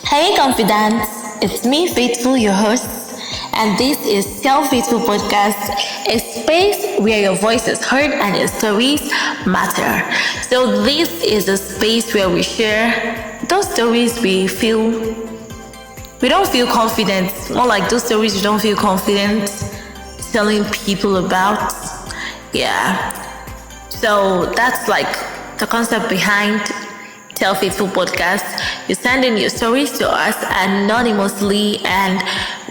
Hey Confidant, it's me Faithful, your host, and this is Tell Faithful Podcast, a space where your voice is heard and your stories matter. So this is a space where we share those stories we don't feel confident, more like those stories we don't feel confident telling people about. Yeah. So that's like the concept behind Tell Faithful Podcast. You send in your stories to us anonymously and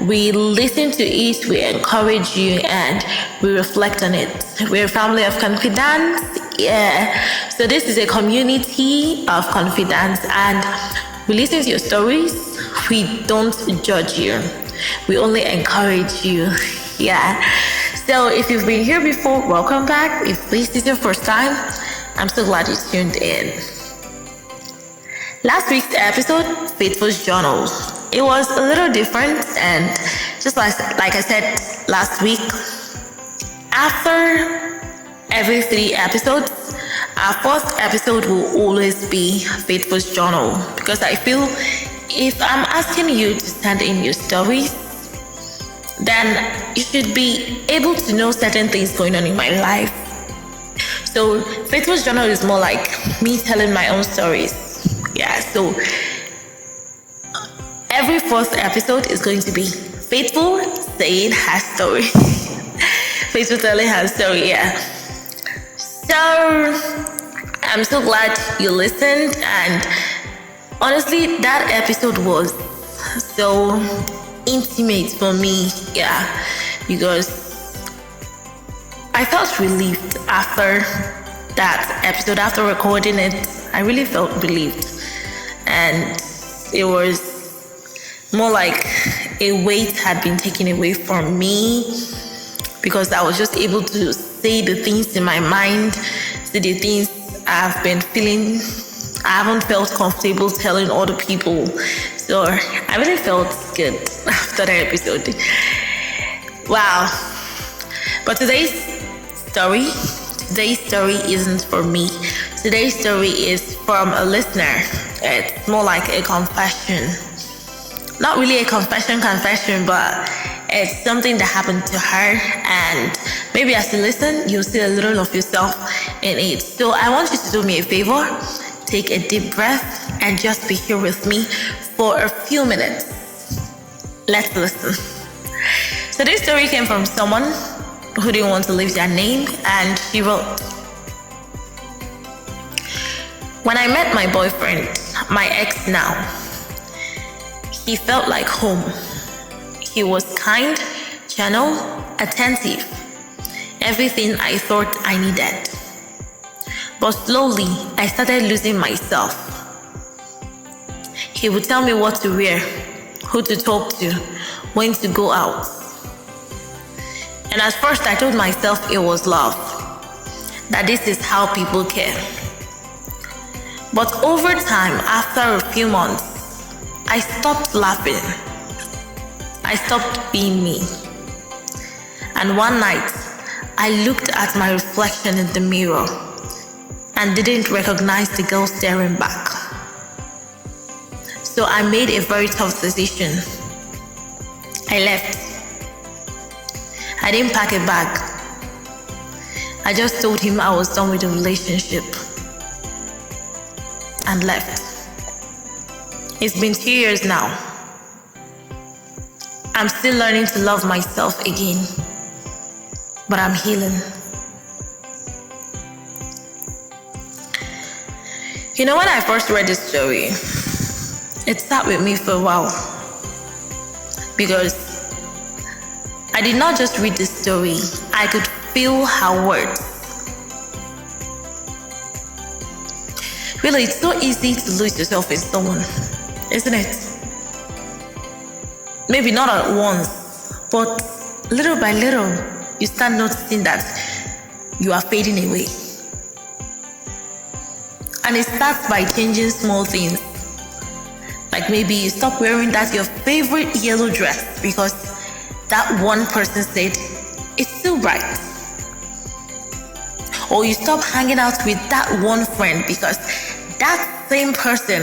we listen to it, we encourage you, and we reflect on it. We're a family of confidants. Yeah. So this is a community of confidants and we listen to your stories. We don't judge you. We only encourage you. Yeah. So if you've been here before, welcome back. If this is your first time, I'm so glad you tuned in. Last week's episode, Faithful's Journal. It was a little different, and just like I said last week, after every 3 episodes, our fourth episode will always be Faithful's Journal, because I feel if I'm asking you to send in your stories, then you should be able to know certain things going on in my life. So Faithful's Journal is more like me telling my own stories. Yeah, so every fourth episode is going to be Faithful saying her story. Faithful telling her story, yeah. So I'm so glad you listened, and honestly, that episode was so intimate for me, yeah, because I felt relieved after that episode. After recording it, I really felt relieved, and it was more like a weight had been taken away from me, because I was just able to say the things in my mind, say the things I've been feeling. I haven't felt comfortable telling other people, so I really felt good after that episode. Wow. But today's story isn't for me. Today's story is from a listener. It's more like a confession. Not really a confession, but it's something that happened to her, and maybe as you listen, you'll see a little of yourself in it. So I want you to do me a favor. Take a deep breath and just be here with me for a few minutes. Let's listen. So this story came from someone who didn't want to leave their name, and she wrote, "When I met my boyfriend, my ex now, he felt like home. He was kind, gentle, attentive, everything I thought I needed. But slowly, I started losing myself. He would tell me what to wear, who to talk to, when to go out. And at first, I told myself it was love, that this is how people care. But over time, after a few months, I stopped laughing. I stopped being me. And one night, I looked at my reflection in the mirror and didn't recognize the girl staring back. So I made a very tough decision. I left. I didn't pack a bag. I just told him I was done with the relationship and left. It's been 2 years now. I'm still learning to love myself again, but I'm healing." You know, when I first read this story, it sat with me for a while, because I did not just read this story, I could feel her words. Really, it's so easy to lose yourself in someone, isn't it? Maybe not at once, but little by little, you start noticing that you are fading away. And it starts by changing small things. Like maybe you stop wearing that your favorite yellow dress because that one person said it's too bright. Or you stop hanging out with that one friend because that same person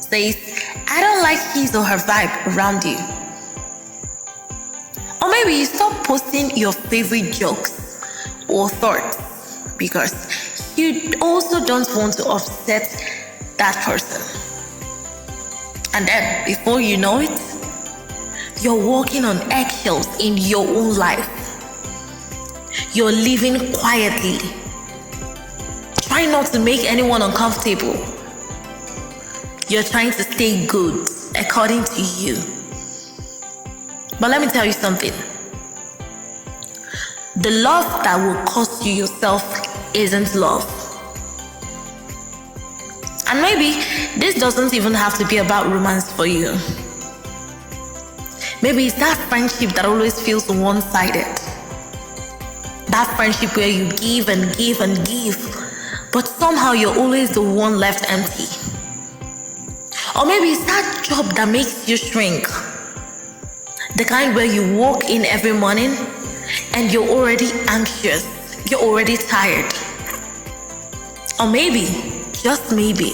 says I don't like his or her vibe around you. Or maybe you stop posting your favorite jokes or thoughts because you also don't want to upset that person. And then, before you know it, you're walking on eggshells in your own life. You're living quietly. Try not to make anyone uncomfortable. You're trying to stay good according to you. But let me tell you something. The love that will cost you yourself isn't love. And maybe this doesn't even have to be about romance for you. Maybe it's that friendship that always feels one-sided. That friendship where you give and give and give, but somehow you're always the one left empty. Or maybe it's that job that makes you shrink. The kind where you walk in every morning and you're already anxious, you're already tired. Or maybe, just maybe,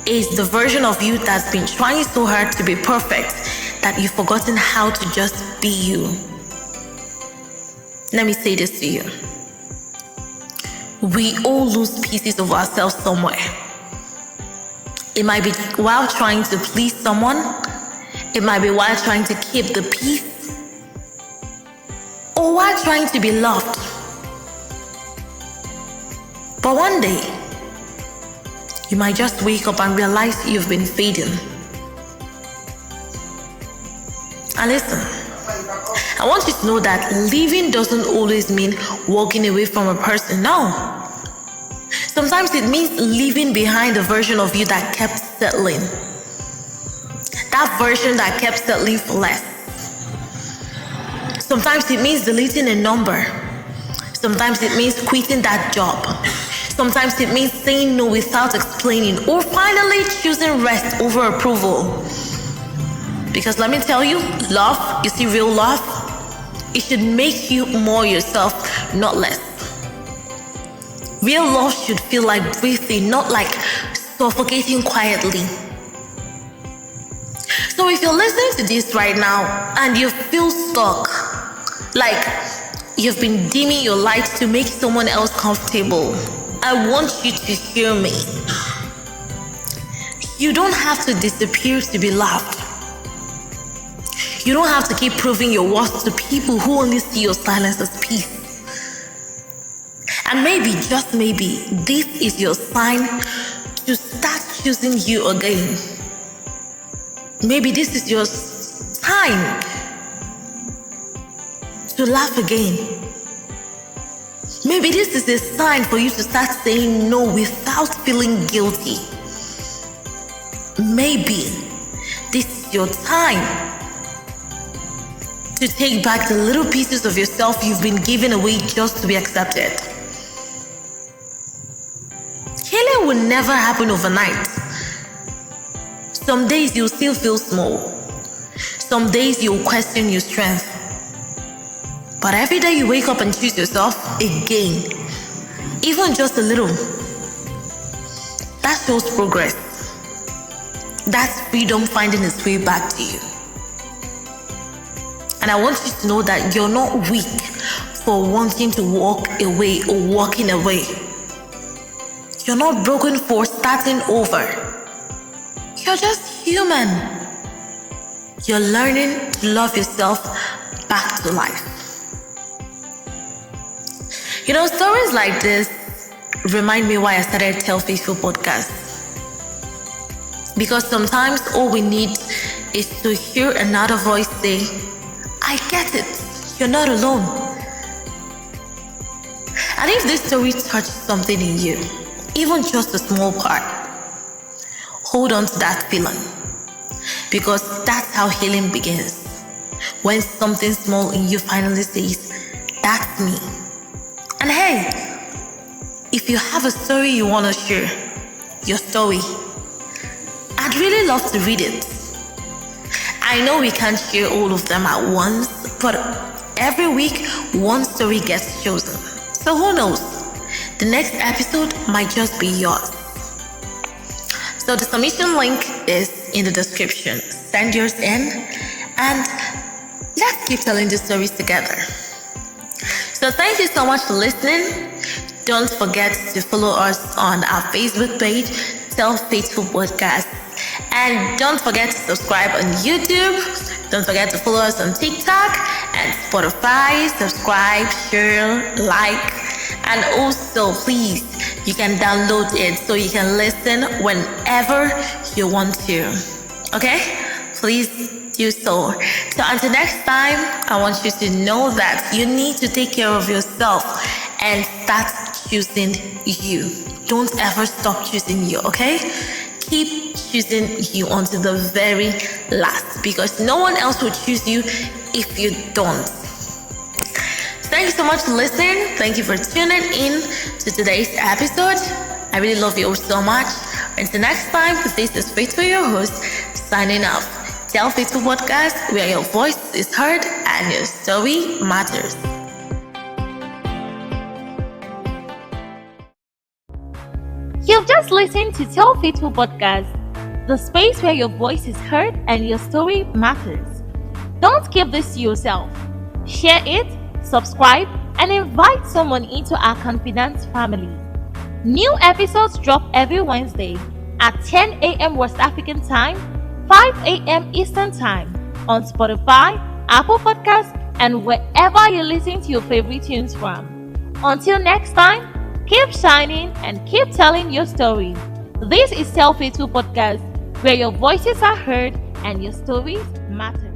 it's the version of you that's been trying so hard to be perfect that you've forgotten how to just be you. Let me say this to you. We all lose pieces of ourselves somewhere. It might be while trying to please someone. It might be while trying to keep the peace. Or while trying to be loved. But one day, you might just wake up and realize you've been fading. And listen, I want you to know that leaving doesn't always mean walking away from a person. No. Sometimes it means leaving behind the version of you that kept settling. That version that kept settling for less. Sometimes it means deleting a number. Sometimes it means quitting that job. Sometimes it means saying no without explaining, or finally choosing rest over approval. Because let me tell you, love, you see, real love, it should make you more yourself, not less. Real love should feel like breathing, not like suffocating quietly. So if you're listening to this right now and you feel stuck, like you've been dimming your light to make someone else comfortable, I want you to hear me. You don't have to disappear to be loved. You don't have to keep proving your worth to people who only see your silence as peace. And maybe, just maybe, this is your sign to start choosing you again. Maybe this is your time to laugh again. Maybe this is a sign for you to start saying no without feeling guilty. Maybe this is your time to take back the little pieces of yourself you've been giving away just to be accepted. Healing will never happen overnight. Some days you'll still feel small. Some days you'll question your strength. But every day you wake up and choose yourself again, even just a little, that shows progress. That's freedom finding its way back to you. And I want you to know that you're not weak for wanting to walk away or walking away. You're not broken for starting over. You're just human. You're learning to love yourself back to life. You know, stories like this remind me why I started Tell Faithful podcast. Because sometimes all we need is to hear another voice say, I get it, you're not alone. And if this story touched something in you, even just a small part, hold on to that feeling. Because that's how healing begins. When something small in you finally says, that's me. And hey, if you have a story you want to share, your story, I'd really love to read it. I know we can't share all of them at once, but every week, one story gets chosen. So who knows? The next episode might just be yours. So the submission link is in the description. Send yours in and let's keep telling the stories together. So thank you so much for listening. Don't forget to follow us on our Facebook page, Tell Faithful Podcast. And don't forget to subscribe on YouTube. Don't forget to follow us on TikTok and Spotify. Subscribe, share, like. And also, please, you can download it so you can listen whenever you want to. Okay? Please do so. So until next time, I want you to know that you need to take care of yourself and start choosing you. Don't ever stop choosing you, okay? Keep choosing you until the very last, because no one else will choose you if you don't. Thank you so much for listening. Thank you for tuning in to today's episode. I really love you all so much. Until next time, this is Faithful, your host, signing off. Tell Faithful Podcast, where your voice is heard and your story matters. You've just listened to Tell Faithful Podcast, the space where your voice is heard and your story matters. Don't keep this to yourself. Share it, subscribe, and invite someone into our Confidant family. New episodes drop every Wednesday at 10 a.m. West African time, 5 a.m. Eastern time on Spotify, Apple Podcasts, and wherever you listen to your favorite tunes from. Until next time, keep shining and keep telling your story. This is Tell Faithful Podcast, where your voices are heard and your stories matter.